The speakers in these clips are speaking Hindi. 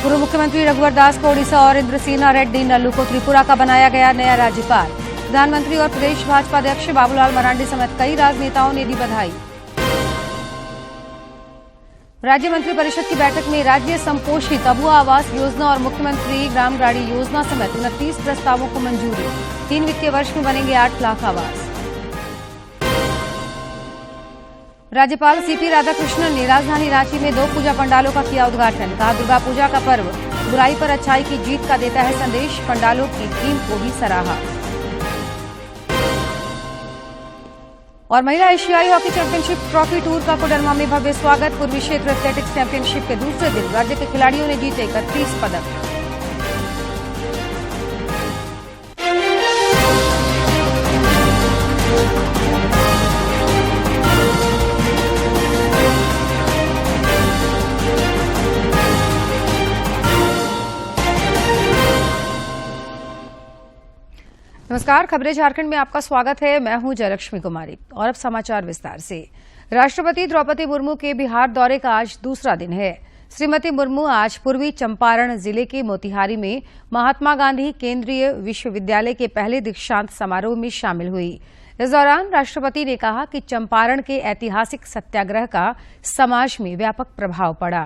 पूर्व मुख्यमंत्री रघुवर दास को ओडिशा और इंद्रसेना रेड्डी नल्लू को त्रिपुरा का बनाया गया नया राज्यपाल। प्रधानमंत्री और प्रदेश भाजपा अध्यक्ष बाबूलाल मरांडी समेत कई राजनेताओं ने दी बधाई। राज्य मंत्रिपरिषद की बैठक में राज्य संपोषित अबुआ आवास योजना और मुख्यमंत्री ग्राम गाड़ी योजना समेत 29 प्रस्तावों को मंजूरी। 3 वित्तीय वर्ष में बनेंगे 8 लाख आवास। राज्यपाल सीपी राधाकृष्णन ने राजधानी रांची में 2 पूजा पंडालों का किया उद्घाटन। कहा, दुर्गा पूजा का पर्व बुराई पर अच्छाई की जीत का देता है संदेश। पंडालों की थीम को भी सराहा। और महिला एशियाई हॉकी चैंपियनशिप ट्रॉफी टूर का कोडरमा में भव्य स्वागत। पूर्वी क्षेत्र एथलेटिक्स चैंपियनशिप के दूसरे दिन राज्य के खिलाड़ियों ने जीते 31 पदक। नमस्कार, खबरें झारखंड में आपका स्वागत है। मैं हूं जयलक्ष्मी कुमारी और अब समाचार विस्तार से। राष्ट्रपति द्रौपदी मुर्मू के बिहार दौरे का आज दूसरा दिन है। श्रीमती मुर्मू आज पूर्वी चंपारण जिले के मोतिहारी में महात्मा गांधी केंद्रीय विश्वविद्यालय के पहले दीक्षांत समारोह में शामिल हुई। इस दौरान राष्ट्रपति ने कहा कि चंपारण के ऐतिहासिक सत्याग्रह का समाज में व्यापक प्रभाव पड़ा।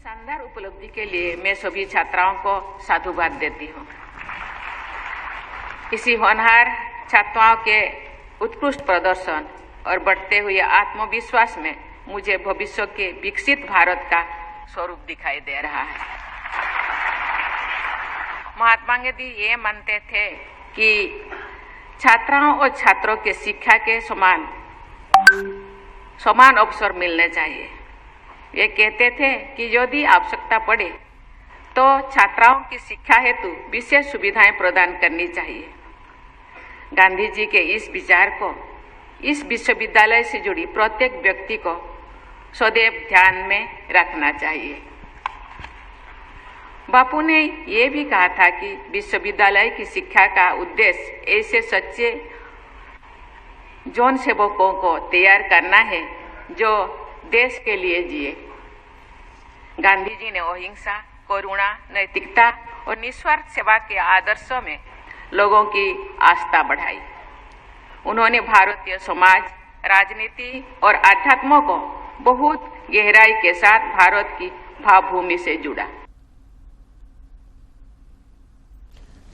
शानदार उपलब्धि के लिए मैं सभी छात्राओं को साधुवाद देती हूँ। इसी होनहार छात्राओं के उत्कृष्ट प्रदर्शन और बढ़ते हुए आत्मविश्वास में मुझे भविष्य के विकसित भारत का स्वरूप दिखाई दे रहा है। महात्मा गांधी ये मानते थे कि छात्राओं और छात्रों के शिक्षा के समान अवसर मिलने चाहिए। वे कहते थे कि यदि आवश्यकता पड़े तो छात्राओं की शिक्षा हेतु विशेष सुविधाएं प्रदान करनी चाहिए। गांधी जी के इस विचार को इस विश्वविद्यालय से जुड़ी प्रत्येक व्यक्ति को सदैव ध्यान में रखना चाहिए। बापू ने ये भी कहा था कि विश्वविद्यालय की शिक्षा का उद्देश्य ऐसे सच्चे जौन सेवकों को तैयार करना है जो देश के लिए जिए। गांधी जी ने अहिंसा, करुणा, नैतिकता और निस्वार्थ सेवा के आदर्शों में लोगों की आस्था बढ़ाई। उन्होंने भारतीय समाज, राजनीति और अध्यात्म को बहुत गहराई के साथ भारत की भावभूमि से जुड़ा।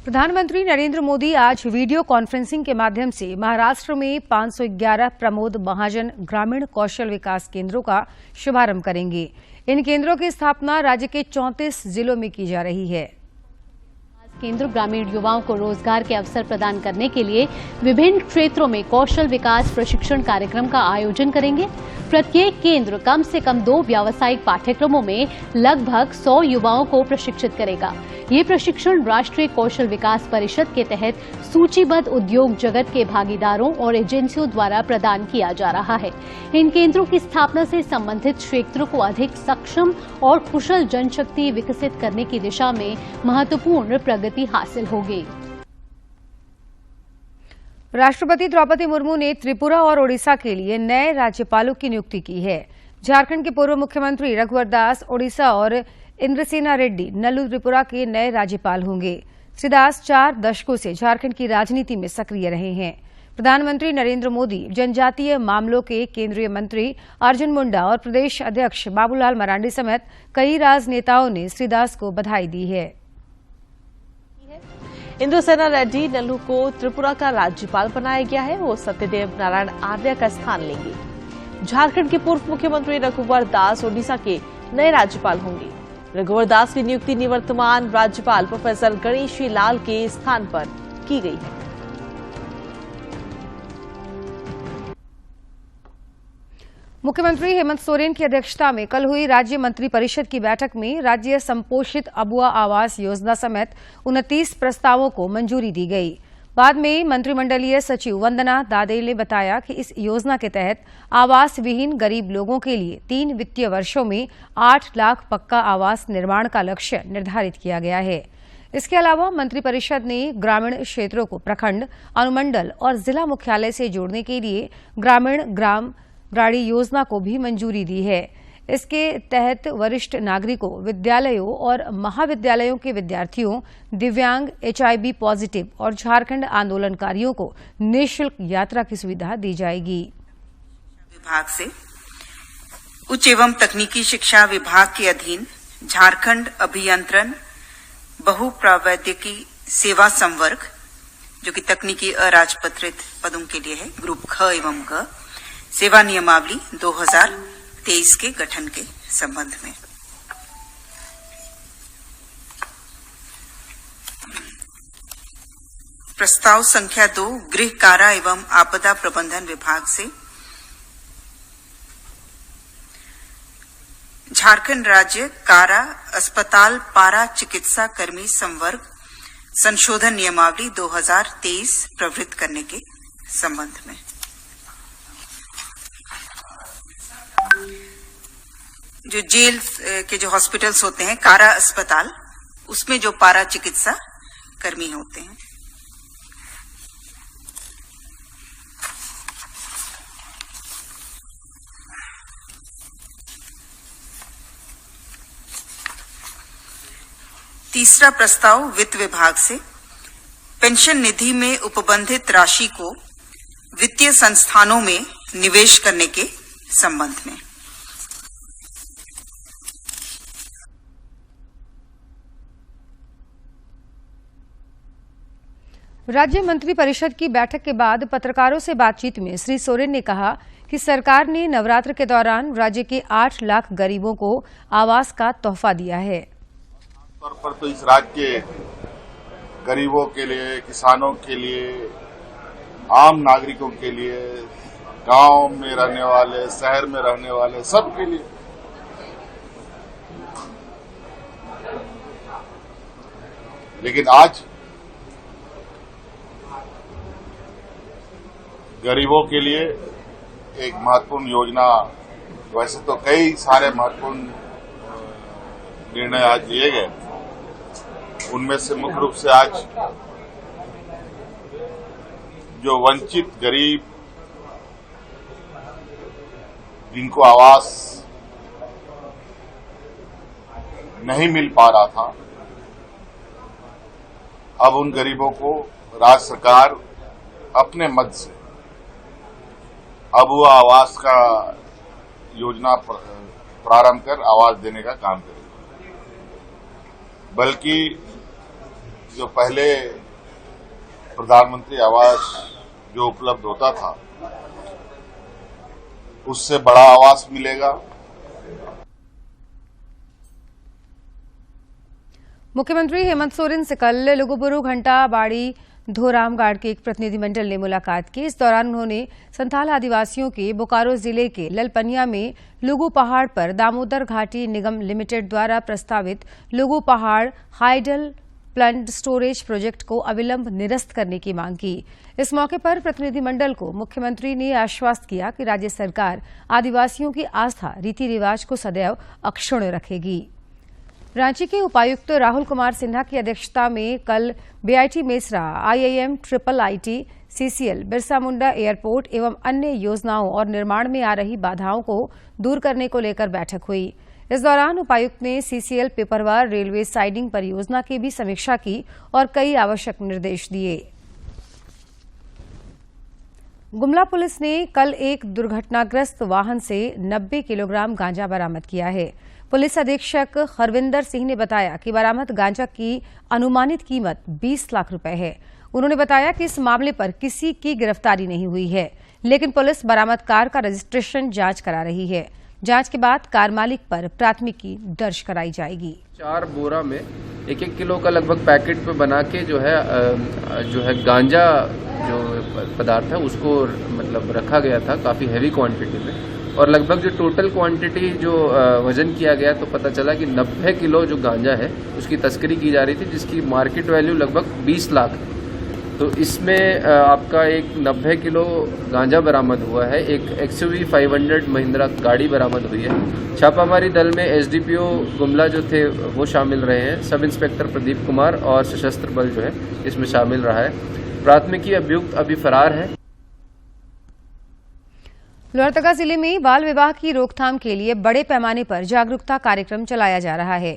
प्रधानमंत्री नरेंद्र मोदी आज वीडियो कॉन्फ्रेंसिंग के माध्यम से महाराष्ट्र में 511 प्रमोद महाजन ग्रामीण कौशल विकास केंद्रों का शुभारंभ करेंगे। इन केंद्रों की स्थापना राज्य के 34 जिलों में की जा रही है। केंद्र ग्रामीण युवाओं को रोजगार के अवसर प्रदान करने के लिए विभिन्न क्षेत्रों में कौशल विकास प्रशिक्षण कार्यक्रम का आयोजन करेंगे। प्रत्येक केंद्र कम से कम 2 व्यावसायिक पाठ्यक्रमों में लगभग 100 युवाओं को प्रशिक्षित करेगा। ये प्रशिक्षण राष्ट्रीय कौशल विकास परिषद के तहत सूचीबद्ध उद्योग जगत के भागीदारों और एजेंसियों द्वारा प्रदान किया जा रहा है। इन केंद्रों की स्थापना से संबंधित क्षेत्रों को अधिक सक्षम और कुशल जनशक्ति विकसित करने की दिशा में महत्वपूर्ण प्रगति हासिल होगी। राष्ट्रपति द्रौपदी मुर्मू ने त्रिपुरा और ओडिशा के लिए नए राज्यपालों की नियुक्ति की है। झारखंड के पूर्व मुख्यमंत्री रघुवर दास ओडिशा और इंद्रसेना रेड्डी नल्लू त्रिपुरा के नए राज्यपाल होंगे। श्री दास 4 दशकों से झारखंड की राजनीति में सक्रिय रहे हैं। प्रधानमंत्री नरेंद्र मोदी, जनजातीय मामलों के केंद्रीय मंत्री अर्जुन मुंडा और प्रदेश अध्यक्ष बाबूलाल मरांडी समेत कई राजनेताओं ने श्री दास को बधाई दी है। इंद्रसेना रेड्डी नल्लू को त्रिपुरा का राज्यपाल बनाया गया है। वो सत्यदेव नारायण आर्य का स्थान लेंगे। झारखंड के पूर्व मुख्यमंत्री रघुवर दास ओडिशा के नए राज्यपाल होंगे। रघुवर दास की नियुक्ति निवर्तमान राज्यपाल प्रोफेसर गणेशी लाल के स्थान पर की गई है। मुख्यमंत्री हेमंत सोरेन की अध्यक्षता में कल हुई राज्य मंत्रिपरिषद की बैठक में राज्य संपोषित अबुआ आवास योजना समेत 29 प्रस्तावों को मंजूरी दी गई। बाद में मंत्रिमंडलीय सचिव वंदना दादे ने बताया कि इस योजना के तहत आवास विहीन गरीब लोगों के लिए 3 वित्तीय वर्षों में 8 लाख पक्का आवास निर्माण का लक्ष्य निर्धारित किया गया है। इसके अलावा मंत्रिपरिषद ने ग्रामीण क्षेत्रों को प्रखंड, अनुमंडल और जिला मुख्यालय से जोड़ने के लिए ग्रामीण ग्राम गाड़ी योजना को भी मंजूरी दी है। इसके तहत वरिष्ठ नागरिकों, विद्यालयों और महाविद्यालयों के विद्यार्थियों, दिव्यांग, HIV पॉजिटिव और झारखंड आंदोलनकारियों को निःशुल्क यात्रा की सुविधा दी जाएगी। विभाग से उच्च एवं तकनीकी शिक्षा विभाग के अधीन झारखंड अभियंत्रण बहुप्रावैधिकी सेवा संवर्ग, जो कि तकनीकी अराजपत्रित पदों के लिए है, ग्रुप ख एवं ग, सेवा नियमावली 2023 के गठन के संबंध में। प्रस्ताव संख्या 2 गृह कारा एवं आपदा प्रबंधन विभाग से झारखंड राज्य कारा अस्पताल पारा चिकित्सा कर्मी संवर्ग संशोधन नियमावली 2023 प्रवृत्त करने के संबंध में। जो जेल के जो हॉस्पिटल्स होते हैं, कारा अस्पताल, उसमें जो पारा चिकित्सा कर्मी होते हैं, तीसरा प्रस्ताव वित्त विभाग से पेंशन निधि में उपबंधित राशि को वित्तीय संस्थानों में निवेश करने के संबंध में। राज्य मंत्रिपरिषद की बैठक के बाद पत्रकारों से बातचीत में श्री सोरेन ने कहा कि सरकार ने नवरात्र के दौरान राज्य के 8 लाख गरीबों को आवास का तोहफा दिया है। तौर पर तो इस राज्य के गरीबों के लिए, किसानों के लिए, आम नागरिकों के लिए, गांव में रहने वाले, शहर में रहने वाले, सबके लिए लेकिन आज गरीबों के लिए एक महत्वपूर्ण योजना, वैसे तो कई सारे महत्वपूर्ण निर्णय आज लिए गए, उनमें से मुख्य रूप से आज जो वंचित गरीब जिनको आवास नहीं मिल पा रहा था, अब उन गरीबों को राज्य सरकार अपने मद से अब वो आवास का योजना प्रारंभ कर आवास देने का काम करेगी। बल्कि जो पहले प्रधानमंत्री आवास जो उपलब्ध होता था, उससे बड़ा आवास मिलेगा। मुख्यमंत्री हेमंत सोरेन से कल लुगुबुरु, घंटा बाड़ी, धोरामगाड़ के एक प्रतिनिधिमंडल ने मुलाकात की। इस दौरान उन्होंने संथाल आदिवासियों के बोकारो जिले के ललपनिया में लुगु पहाड़ पर दामोदर घाटी निगम लिमिटेड द्वारा प्रस्तावित लुगु पहाड़ हाइडल प्लंट स्टोरेज प्रोजेक्ट को अविलंब निरस्त करने की मांग की। इस मौके पर प्रतिनिधिमंडल को मुख्यमंत्री ने आश्वस्त किया कि राज्य सरकार आदिवासियों की आस्था, रीति रिवाज को सदैव अक्षुण्ण रखेगी। रांची के उपायुक्त राहुल कुमार सिन्हा की अध्यक्षता में कल BIT Mesra, IIM, IIIT, CCL, Birsa Munda airport एवं अन्य योजनाओं और निर्माण में आ रही बाधाओं को दूर करने को लेकर बैठक हुई। इस दौरान उपायुक्त ने CCL पेपरवार रेलवे साइडिंग परियोजना की भी समीक्षा की और कई आवश्यक निर्देश दिए। गुमला पुलिस ने कल एक दुर्घटनाग्रस्त वाहन से 90 किलोग्राम गांजा बरामद किया है। पुलिस अधीक्षक हरविंदर सिंह ने बताया कि बरामद गांजा की अनुमानित कीमत 20 लाख रुपए है। उन्होंने बताया कि इस मामले पर किसी की गिरफ्तारी नहीं हुई है, लेकिन पुलिस बरामद कार का रजिस्ट्रेशन जांच करा रही है। जांच के बाद कार मालिक पर प्राथमिकी दर्ज कराई जाएगी। 4 बोरा में 1-1 किलो का लगभग पैकेट पे बना के जो है गांजा जो पदार्थ है उसको मतलब रखा गया था काफी हैवी क्वांटिटी में, और लगभग जो टोटल क्वांटिटी जो वजन किया गया तो पता चला कि 90 किलो जो गांजा है उसकी तस्करी की जा रही थी, जिसकी मार्केट वैल्यू लगभग 20 लाख है। तो इसमें आपका एक 90 किलो गांजा बरामद हुआ है। एक XUV 500 महिंद्रा गाड़ी बरामद हुई है। छापामारी दल में SDPO गुमला जो थे वो शामिल रहे हैं। सब इंस्पेक्टर प्रदीप कुमार और सशस्त्र बल जो है इसमें शामिल रहा है। प्राथमिकी अभियुक्त अभी फरार है। लोहरदगा जिले में बाल विवाह की रोकथाम के लिए बड़े पैमाने पर जागरूकता कार्यक्रम चलाया जा रहा है।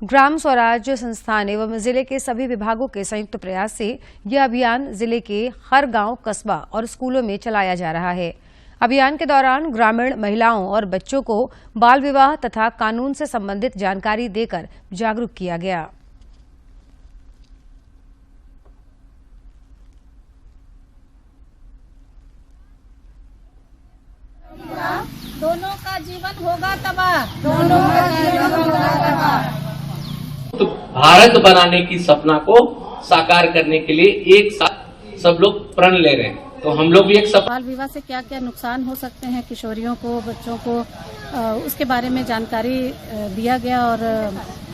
ग्राम स्वराज संस्थान एवं जिले के सभी विभागों के संयुक्त प्रयास से यह अभियान जिले के हर गांव, कस्बा और स्कूलों में चलाया जा रहा है। अभियान के दौरान ग्रामीण महिलाओं और बच्चों को बाल विवाह तथा कानून से संबंधित जानकारी देकर जागरूक किया गया। दोनों का जीवन होगा तबाह, दोनों का जीवन होगा तबाह। तो भारत बनाने की सपना को साकार करने के लिए एक साथ सब लोग प्रण ले रहे हैं। तो हम लोग भी एक बाल विवाह से क्या क्या नुकसान हो सकते हैं किशोरियों को, बच्चों को, उसके बारे में जानकारी दिया गया और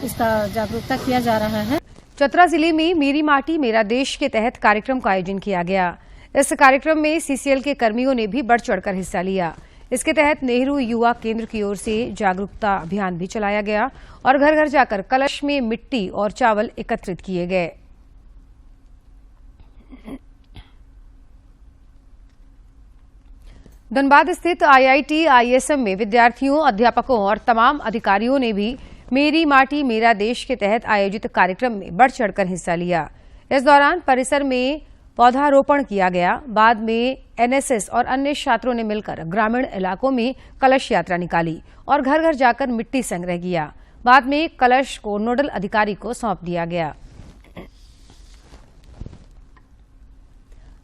इसका जागरूकता किया जा रहा है। चतरा जिले में मेरी माटी मेरा देश के तहत कार्यक्रम का आयोजन किया गया। इस कार्यक्रम में सीसीएल के कर्मियों ने भी बढ़ चढ़कर हिस्सा लिया। इसके तहत नेहरू युवा केंद्र की ओर से जागरूकता अभियान भी चलाया गया और घर घर जाकर कलश में मिट्टी और चावल एकत्रित किए गए। धनबाद स्थित आईआईटी आईएसएम में विद्यार्थियों, अध्यापकों और तमाम अधिकारियों ने भी मेरी माटी मेरा देश के तहत आयोजित कार्यक्रम में बढ़ चढ़कर हिस्सा लिया। इस दौरान परिसर में पौधारोपण किया गया। बाद में एनएसएस और अन्य छात्रों ने मिलकर ग्रामीण इलाकों में कलश यात्रा निकाली और घर घर जाकर मिट्टी संग्रह किया। बाद में कलश को नोडल अधिकारी को सौंप दिया गया।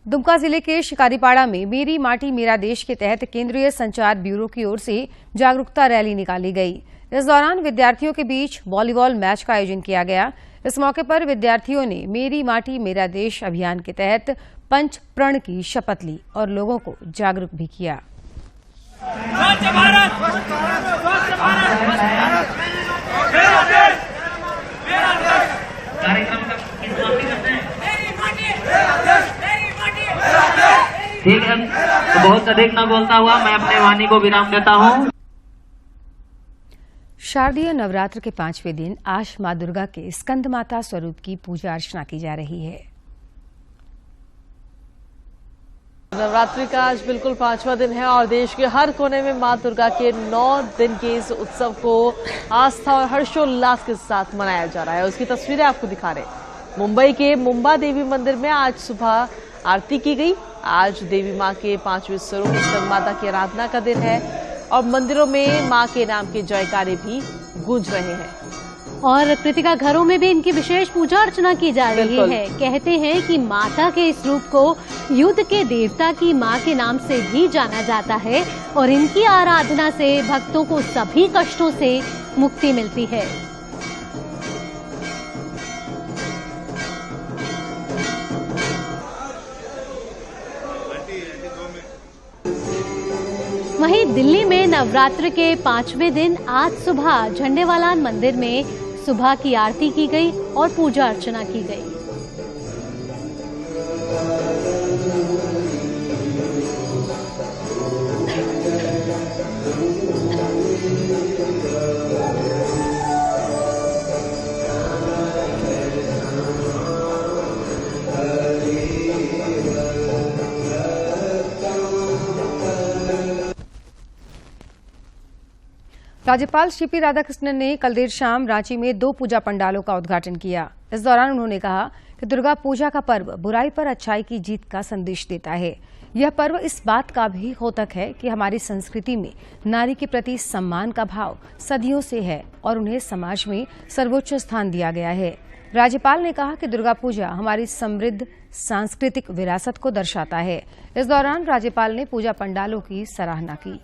दुमका जिले के शिकारीपाड़ा में मेरी माटी मेरा देश के तहत केंद्रीय संचार ब्यूरो की ओर से जागरूकता रैली निकाली गई। इस दौरान विद्यार्थियों के बीच वॉलीबॉल मैच का आयोजन किया गया। इस मौके पर विद्यार्थियों ने मेरी माटी मेरा देश अभियान के तहत पंच प्रण की शपथ ली और लोगों को जागरूक भी किया। ठीक है, तो बहुत अधिक न बोलता हुआ मैं अपने वाणी को विराम देता हूँ। शारदीय नवरात्र के 5वें दिन आज मां दुर्गा के स्कंद माता स्वरूप की पूजा अर्चना की जा रही है। नवरात्रि का आज बिल्कुल 5वां दिन है और देश के हर कोने में मां दुर्गा के 9 दिन के इस उत्सव को आस्था और हर्षोल्लास के साथ मनाया जा रहा है। उसकी तस्वीरें आपको दिखा रहे हैं। मुंबई के मुंबा देवी मंदिर में आज सुबह आरती की गई। आज देवी मां के 5वें स्वरूप स्कंद माता की आराधना का दिन है और मंदिरों में मां के नाम के जयकारे भी गूंज रहे हैं। और कृतिका, घरों में भी इनकी विशेष पूजा अर्चना की जा रही है। कहते हैं कि माता के इस रूप को युद्ध के देवता की मां के नाम से भी जाना जाता है और इनकी आराधना से भक्तों को सभी कष्टों से मुक्ति मिलती है। वहीं दिल्ली में नवरात्र के 5वें दिन आज सुबह झंडेवालान मंदिर में सुबह की आरती की गई और पूजा अर्चना की गई। राज्यपाल सीपी राधाकृष्णन ने कल देर शाम रांची में 2 पूजा पंडालों का उद्घाटन किया। इस दौरान उन्होंने कहा कि दुर्गा पूजा का पर्व बुराई पर अच्छाई की जीत का संदेश देता है। यह पर्व इस बात का भी द्योतक है कि हमारी संस्कृति में नारी के प्रति सम्मान का भाव सदियों से है और उन्हें समाज में सर्वोच्च स्थान दिया गया है। राज्यपाल ने कहा कि दुर्गा पूजा हमारी समृद्ध सांस्कृतिक विरासत को दर्शाता है। इस दौरान राज्यपाल ने पूजा पंडालों की सराहना की।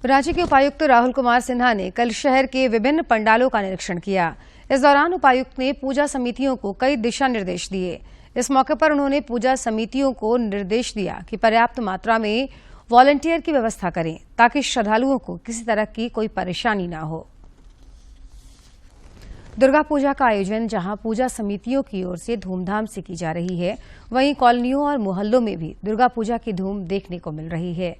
रांची के उपायुक्त राहुल कुमार सिन्हा ने कल शहर के विभिन्न पंडालों का निरीक्षण किया। इस दौरान उपायुक्त ने पूजा समितियों को कई दिशा निर्देश दिए। इस मौके पर उन्होंने पूजा समितियों को निर्देश दिया कि पर्याप्त मात्रा में वॉलंटियर की व्यवस्था करें ताकि श्रद्धालुओं को किसी तरह की कोई परेशानी न हो। दुर्गा पूजा का आयोजन जहां पूजा समितियों की ओर से धूमधाम से की जा रही है, वहीं कॉलोनियों और मोहल्लों में भी दुर्गा पूजा की धूम देखने को मिल रही है।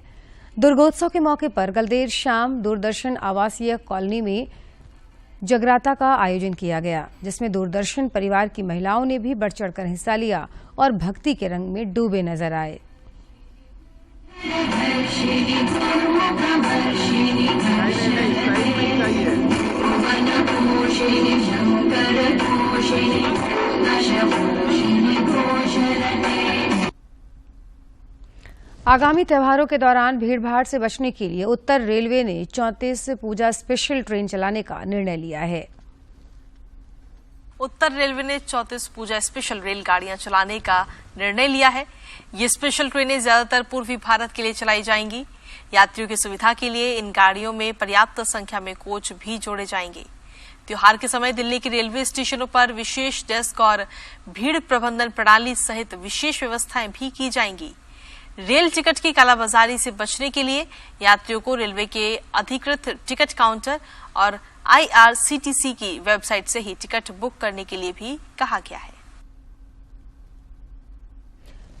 दुर्गोत्सव के मौके पर कल देर शाम दूरदर्शन आवासीय कॉलोनी में जगराता का आयोजन किया गया, जिसमें दूरदर्शन परिवार की महिलाओं ने भी बढ़ चढ़कर हिस्सा लिया और भक्ति के रंग में डूबे नजर आए। आगामी त्योहारों के दौरान भीड़भाड़ से बचने के लिए उत्तर रेलवे ने 34 पूजा स्पेशल ट्रेन चलाने का निर्णय लिया है। उत्तर रेलवे ने 34 पूजा स्पेशल रेलगाड़ियां चलाने का निर्णय लिया है। ये स्पेशल ट्रेनें ज्यादातर पूर्वी भारत के लिए चलाई जाएंगी। यात्रियों की सुविधा के लिए इन गाड़ियों में पर्याप्त संख्या में कोच भी जोड़े जाएंगे। त्योहार के समय दिल्ली के रेलवे स्टेशनों पर विशेष डेस्क और भीड़ प्रबंधन प्रणाली सहित विशेष व्यवस्थाएं भी की जाएंगी। रेल टिकट की कालाबाजारी से बचने के लिए यात्रियों को रेलवे के अधिकृत टिकट काउंटर और IRCTC की वेबसाइट से ही टिकट बुक करने के लिए भी कहा गया है।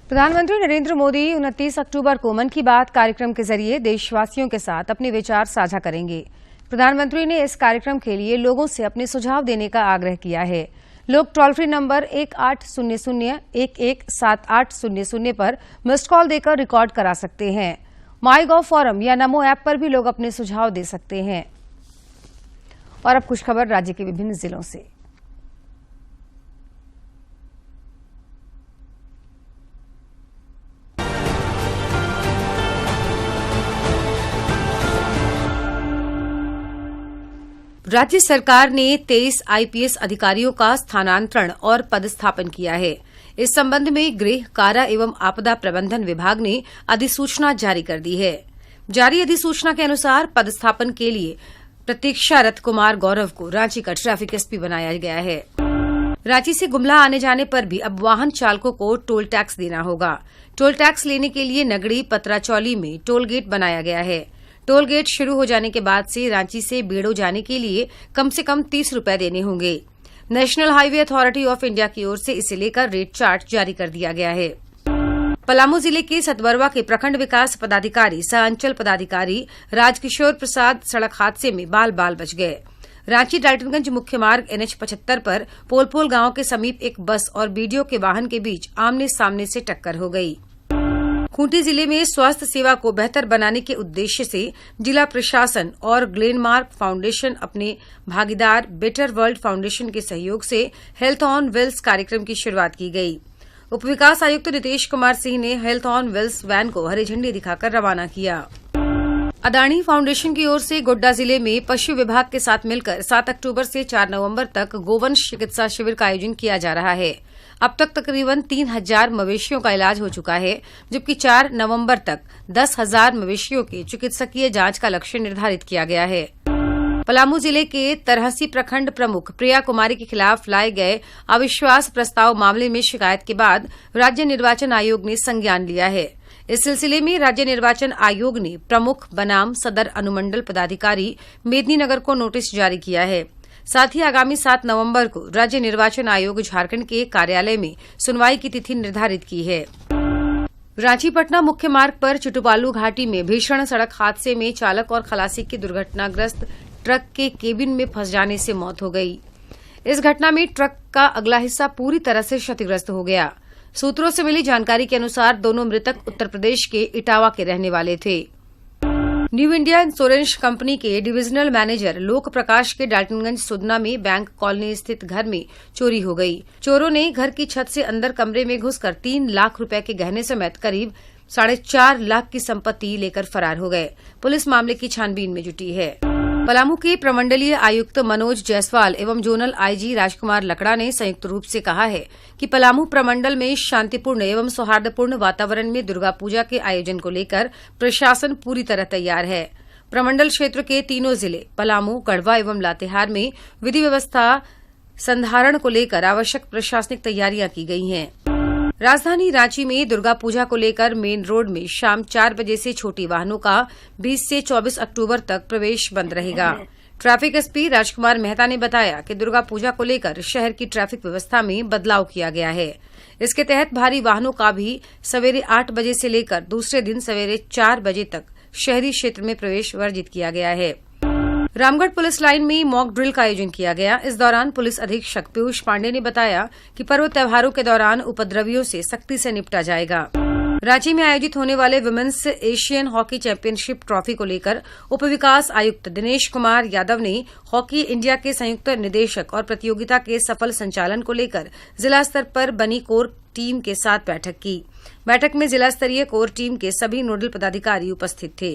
प्रधानमंत्री नरेंद्र मोदी 29 अक्टूबर को मन की बात कार्यक्रम के जरिए देशवासियों के साथ अपने विचार साझा करेंगे। प्रधानमंत्री ने इस कार्यक्रम के लिए लोगों से अपने सुझाव देने का आग्रह किया है। लोग टोल फ्री नंबर 1800-117800 पर मिस्ड कॉल देकर रिकॉर्ड करा सकते हैं। माईगॉव फोरम या नमो ऐप पर भी लोग अपने सुझाव दे सकते हैं। और अब कुछ खबर राज्य के विभिन्न जिलों से। राज्य सरकार ने 23 IPS अधिकारियों का स्थानांतरण और पदस्थापन किया है। इस संबंध में गृह, कारा एवं आपदा प्रबंधन विभाग ने अधिसूचना जारी कर दी है। जारी अधिसूचना के अनुसार पदस्थापन के लिए प्रतीक्षारत कुमार गौरव को रांची का ट्रैफिक SP बनाया गया है। रांची से गुमला आने जाने पर भी अब वाहन चालकों को टोल टैक्स देना होगा। टोल टैक्स लेने के लिए नगड़ी पतराचौली में टोल गेट बनाया गया है। टोल गेट शुरू हो जाने के बाद से रांची से बेड़ो जाने के लिए कम से कम 30 रुपए देने होंगे। National highway authority of India की ओर से इसे लेकर रेट चार्ट जारी कर दिया गया है। पलामू जिले के सतबरवा के प्रखंड विकास पदाधिकारी सह अंचल पदाधिकारी राजकिशोर प्रसाद सड़क हादसे में बाल बाल बच गए। रांची डाल्टनगंज मुख्य मार्ग NH 75 पर पोलपोल गांव के समीप एक बस और BDO के वाहन के बीच आमने सामने से टक्कर हो गई। खूंटी जिले में स्वास्थ्य सेवा को बेहतर बनाने के उद्देश्य से जिला प्रशासन और ग्लेनमार्क फाउंडेशन अपने भागीदार बेटर वर्ल्ड फाउंडेशन के सहयोग से हेल्थ ऑन व्हील्स कार्यक्रम की शुरुआत की गई। उप विकास आयुक्त नितेश कुमार सिंह ने हेल्थ ऑन व्हील्स वैन को हरी झंडी दिखाकर रवाना किया। अदानी फाउंडेशन की ओर से गोड्डा जिले में पशु विभाग के साथ मिलकर 7 अक्टूबर से 4 नवंबर तक गोवंश चिकित्सा शिविर का आयोजन किया जा रहा है। अब तक तकरीबन 3000 मवेशियों का इलाज हो चुका है, जबकि 4 नवंबर तक 10,000 मवेशियों के चिकित्सकीय जांच का लक्ष्य निर्धारित किया गया है। पलामू जिले के तरहसी प्रखंड प्रमुख प्रिया कुमारी के खिलाफ लाए गए अविश्वास प्रस्ताव मामले में शिकायत के बाद राज्य निर्वाचन आयोग ने संज्ञान लिया है। इस सिलसिले में राज्य निर्वाचन आयोग ने प्रमुख बनाम सदर अनुमंडल पदाधिकारी मेदिनीनगर को नोटिस जारी किया है। साथ ही आगामी 7 नवंबर को राज्य निर्वाचन आयोग झारखंड के कार्यालय में सुनवाई की तिथि निर्धारित की है। रांची पटना मुख्य मार्ग पर चुटुपालू घाटी में भीषण सड़क हादसे में चालक और खलासी की दुर्घटनाग्रस्त ट्रक के केबिन में फंस जाने से मौत हो गई। इस घटना में ट्रक का अगला हिस्सा पूरी तरह से क्षतिग्रस्त हो गया। सूत्रों से मिली जानकारी के अनुसार दोनों मृतक उत्तर प्रदेश के इटावा के रहने वाले थे। न्यू इंडिया इंश्योरेंस कंपनी के डिविजनल मैनेजर लोक प्रकाश के डाल्टनगंज सुदना में बैंक कॉलोनी स्थित घर में चोरी हो गई। चोरों ने घर की छत से अंदर कमरे में घुसकर 3 लाख रुपए के गहने समेत करीब 4.5 लाख की संपत्ति लेकर फरार हो गए। पुलिस मामले की छानबीन में जुटी है। पलामू के प्रमंडलीय आयुक्त मनोज जायसवाल एवं जोनल IG राजकुमार लकड़ा ने संयुक्त रूप से कहा है कि पलामू प्रमंडल में शांतिपूर्ण एवं सौहार्दपूर्ण वातावरण में दुर्गा पूजा के आयोजन को लेकर प्रशासन पूरी तरह तैयार है। प्रमंडल क्षेत्र के तीनों जिले पलामू, गढ़वा एवं लातेहार में विधि व्यवस्था संधारण को लेकर आवश्यक प्रशासनिक तैयारियां की गई हैं। राजधानी रांची में दुर्गा पूजा को लेकर मेन रोड में शाम 4 बजे से छोटी वाहनों का 20 से 24 अक्टूबर तक प्रवेश बंद रहेगा। ट्रैफिक SP राजकुमार मेहता ने बताया कि दुर्गा पूजा को लेकर शहर की ट्रैफिक व्यवस्था में बदलाव किया गया है। इसके तहत भारी वाहनों का भी सवेरे 8 बजे से लेकर दूसरे दिन सवेरे 4 बजे तक शहरी क्षेत्र में प्रवेश वर्जित किया गया है। रामगढ़ पुलिस लाइन में मॉक ड्रिल का आयोजन किया गया। इस दौरान पुलिस अधीक्षक पीयूष पांडे ने बताया कि पर्व त्योहारों के दौरान उपद्रवियों से सख्ती से निपटा जाएगा। रांची में आयोजित होने वाले women's Asian hockey championship trophy को लेकर उप विकास आयुक्त दिनेश कुमार यादव ने हॉकी इंडिया के संयुक्त निदेशक और प्रतियोगिता के सफल संचालन को लेकर जिला स्तर पर बनी कोर टीम के साथ बैठक की। बैठक में जिला स्तरीय कोर टीम के सभी नोडल पदाधिकारी उपस्थित थे।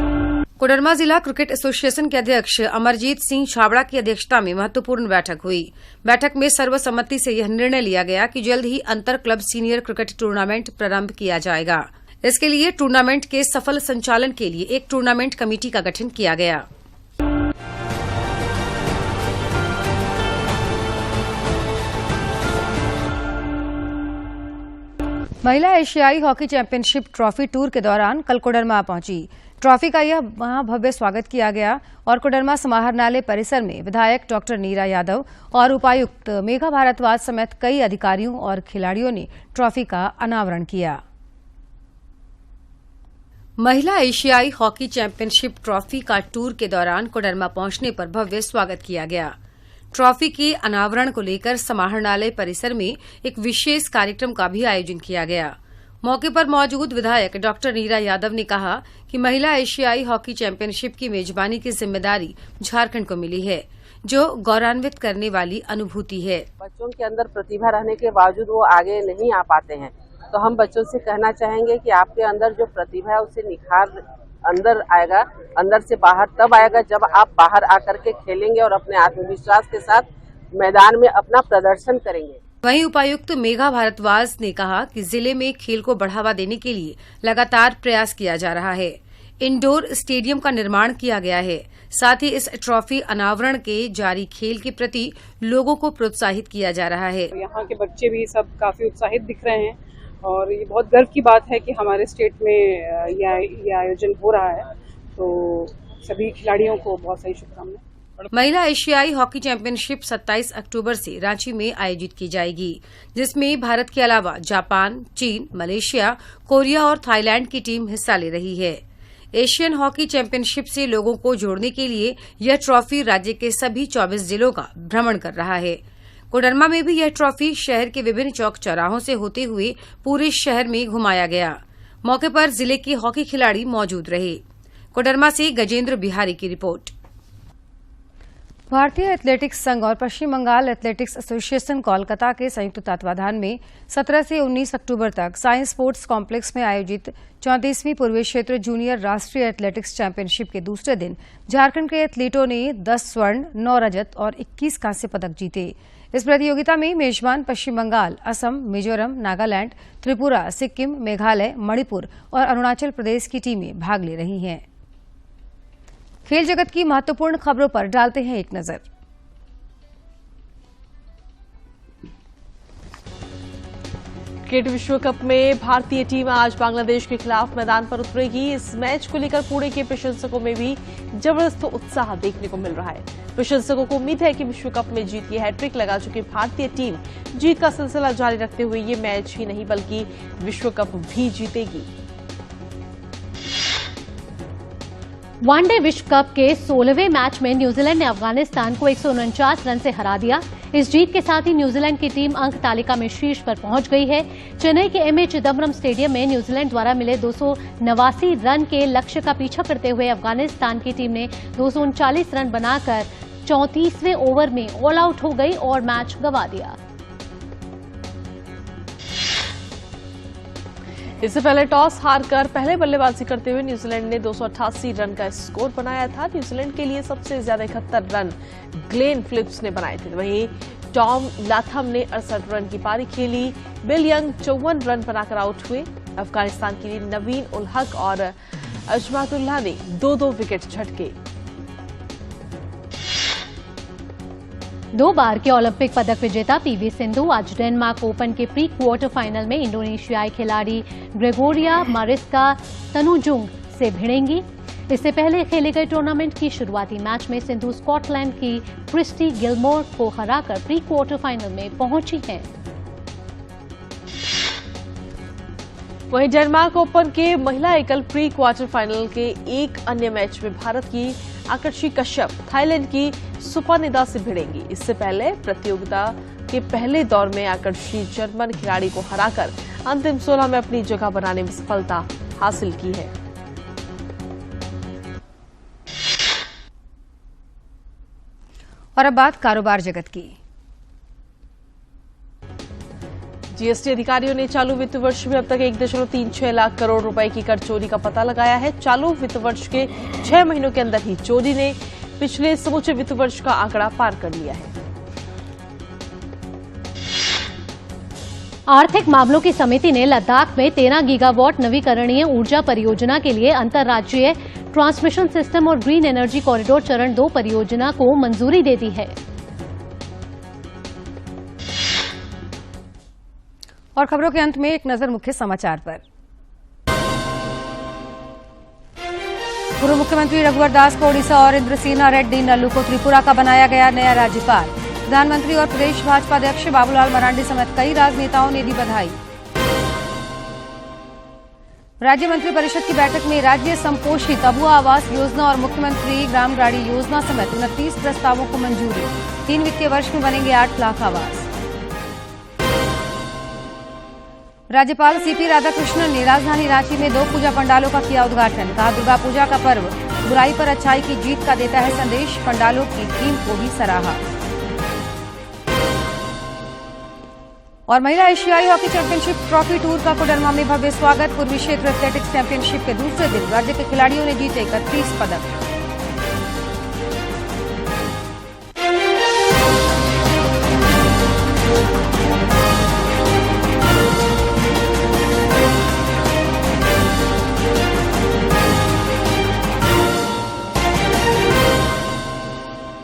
कोडरमा जिला क्रिकेट एसोसिएशन के अध्यक्ष अमरजीत सिंह छाबड़ा की अध्यक्षता में महत्वपूर्ण बैठक हुई। बैठक में सर्वसम्मति से यह निर्णय लिया गया कि जल्द ही अंतर क्लब सीनियर क्रिकेट टूर्नामेंट प्रारंभ किया जाएगा। इसके लिए टूर्नामेंट के सफल संचालन के लिए एक टूर्नामेंट कमेटी का गठन किया गया। महिला एशियाई हॉकी चैंपियनशिप ट्रॉफी टूर के दौरान कल कोडरमा पहुंची। ट्रॉफी का यह भव्य स्वागत किया गया और कोडरमा समाहरणालय परिसर में विधायक डॉक्टर नीरा यादव और उपायुक्त मेघा भारद्वाज समेत कई अधिकारियों और खिलाड़ियों ने ट्रॉफी का अनावरण किया। महिला एशियाई हॉकी चैंपियनशिप ट्रॉफी का टूर के दौरान कोडरमा पहुंचने पर भव्य स्वागत किया गया। ट्रॉफी के अनावरण को लेकर समाहरणालय परिसर में एक विशेष कार्यक्रम का भी आयोजन किया गया। मौके पर मौजूद विधायक डॉक्टर नीरा यादव ने कहा कि महिला एशियाई हॉकी चैंपियनशिप की मेजबानी की जिम्मेदारी झारखंड को मिली है, जो गौरवान्वित करने वाली अनुभूति है। बच्चों के अंदर प्रतिभा रहने के बावजूद वो आगे नहीं आ पाते हैं, तो हम बच्चों से कहना चाहेंगे कि आपके अंदर जो प्रतिभा है उसे निखार अंदर आएगा, अंदर से बाहर तब आएगा जब आप बाहर आकर के खेलेंगे और अपने आत्मविश्वास के साथ मैदान में अपना प्रदर्शन करेंगे। वहीं उपायुक्त मेघा भारद्वाज ने कहा कि जिले में खेल को बढ़ावा देने के लिए लगातार प्रयास किया जा रहा है। इंडोर स्टेडियम का निर्माण किया गया है। साथ ही इस ट्रॉफी अनावरण के जारी खेल के प्रति लोगों को प्रोत्साहित किया जा रहा है। यहाँ के बच्चे भी सब काफी उत्साहित दिख रहे हैं और ये बहुत गर्व की बात है कि हमारे स्टेट में ये आयोजन हो रहा है, तो सभी खिलाड़ियों को बहुत सारी शुभकामनाएं। महिला एशियाई हॉकी चैंपियनशिप 27 अक्टूबर से रांची में आयोजित की जाएगी, जिसमें भारत के अलावा जापान, चीन, मलेशिया, कोरिया और थाईलैंड की टीम हिस्सा ले रही है। एशियन हॉकी चैंपियनशिप से लोगों को जोड़ने के लिए यह ट्रॉफी राज्य के सभी 24 जिलों का भ्रमण कर रहा है। कोडरमा में भी यह ट्रॉफी शहर के विभिन्न चौक चौराहों से होते हुए पूरे शहर में घुमाया गया। मौके पर जिले के हॉकी खिलाड़ी मौजूद रहे। कोडरमा से गजेंद्र बिहारी की रिपोर्ट। भारतीय एथलेटिक्स संघ और पश्चिम बंगाल एथलेटिक्स एसोसिएशन कोलकाता के संयुक्त तत्वाधान में 17 से 19 अक्टूबर तक साइंस स्पोर्ट्स कॉम्प्लेक्स में आयोजित 34वीं पूर्वी क्षेत्र जूनियर राष्ट्रीय एथलेटिक्स चैंपियनशिप के दूसरे दिन झारखंड के एथलीटों ने 10 स्वर्ण, 9 रजत और 21 कांस्य पदक जीते। इस प्रतियोगिता में मेजबान पश्चिम बंगाल, असम, मिजोरम, नागालैंड, त्रिपुरा, सिक्किम, मेघालय, मणिपुर और अरुणाचल प्रदेश की टीमें भाग ले रही हैं। खेल जगत की महत्वपूर्ण खबरों पर डालते हैं एक नजर। क्रिकेट विश्व कप में भारतीय टीम आज बांग्लादेश के खिलाफ मैदान पर उतरेगी। इस मैच को लेकर पुणे के प्रशंसकों में भी जबरदस्त उत्साह देखने को मिल रहा है। प्रशंसकों को उम्मीद है कि विश्व कप में जीत की हैट्रिक लगा चुकी भारतीय टीम जीत का सिलसिला जारी रखते हुए ये मैच ही नहीं बल्कि विश्व कप भी जीतेगी। वनडे विश्व कप के 16वें मैच में न्यूजीलैंड ने अफगानिस्तान को 149 रन से हरा दिया। इस जीत के साथ ही न्यूजीलैंड की टीम अंक तालिका में शीर्ष पर पहुंच गई है। चेन्नई के एमए चिदम्बरम स्टेडियम में न्यूजीलैंड द्वारा मिले 289 रन के लक्ष्य का पीछा करते हुए अफगानिस्तान की टीम ने 239 रन बनाकर 34वें ओवर में ऑल आउट हो गई और मैच गंवा दिया। इससे पहले टॉस हारकर पहले बल्लेबाजी करते हुए न्यूजीलैंड ने 288 रन का स्कोर बनाया था। न्यूजीलैंड के लिए सबसे ज्यादा 71 रन ग्लेन फिलिप्स ने बनाए थे। वहीं टॉम लाथम ने 68 रन की पारी खेली। बिल यंग 54 रन बनाकर आउट हुए। अफगानिस्तान के लिए नवीन उल हक और अजमातुल्लाह ने 2-2 विकेट झटके। 2 बार के ओलंपिक पदक विजेता पीवी सिंधु आज डेनमार्क ओपन के प्री क्वार्टर फाइनल में इंडोनेशियाई खिलाड़ी ग्रेगोरिया मारिस्का तनुजुंग से भिड़ेंगी। इससे पहले खेले गए टूर्नामेंट की शुरुआती मैच में सिंधु स्कॉटलैंड की क्रिस्टी गिलमोर को हराकर प्री क्वार्टर फाइनल में पहुंची हैं। वहीं डेनमार्क ओपन के महिला एकल प्री क्वार्टर फाइनल के एक अन्य मैच में भारत की आकर्षि कश्यप थाईलैंड की सुपानिदा से भिड़ेंगी। इससे पहले प्रतियोगिता के पहले दौर में आकर्षि जर्मन खिलाड़ी को हराकर अंतिम 16 में अपनी जगह बनाने में सफलता हासिल की है। और अब बात कारोबार जगत की। जीएसटी अधिकारियों ने चालू वित्त वर्ष में अब तक 1.36 लाख करोड़ रुपए की कर चोरी का पता लगाया है। चालू वित्त वर्ष के 6 महीनों के अंदर ही चोरी ने पिछले समूचे वित्त वर्ष का आंकड़ा पार कर लिया है। आर्थिक मामलों की समिति ने लद्दाख में 13 गीगावाट नवीकरणीय ऊर्जा परियोजना के लिए अंतर्राज्यीय ट्रांसमिशन सिस्टम और ग्रीन एनर्जी कॉरिडोर चरण 2 परियोजना को मंजूरी दे दी है। और खबरों के अंत में एक नजर मुख्य समाचार पर। पूर्व मुख्यमंत्री रघुवर दास को ओडिशा और इंद्रसेना रेड्डी नल्लू को त्रिपुरा का बनाया गया नया राज्यपाल। प्रधानमंत्री और प्रदेश भाजपा अध्यक्ष बाबूलाल मरांडी समेत कई राजनेताओं ने दी बधाई। राज्य मंत्री परिषद की बैठक में राज्य संपोषित अबुआ आवास योजना और मुख्यमंत्री ग्राम गाड़ी योजना समेत 29 प्रस्तावों को मंजूरी। 3 वित्तीय वर्ष में बनेंगे 8 लाख आवास। राज्यपाल सीपी राधाकृष्णन ने राजधानी रांची में 2 पूजा पंडालों का किया उद्घाटन। कहा, दुर्गा पूजा का पर्व बुराई पर अच्छाई की जीत का देता है संदेश। पंडालों की थीम को भी सराहा। और महिला एशियाई हॉकी चैंपियनशिप ट्रॉफी टूर का कोडरमा में भव्य स्वागत। पूर्वी क्षेत्र एथलेटिक्स चैंपियनशिप के दूसरे दिन राज्य के खिलाड़ियों ने जीते 31 पदक।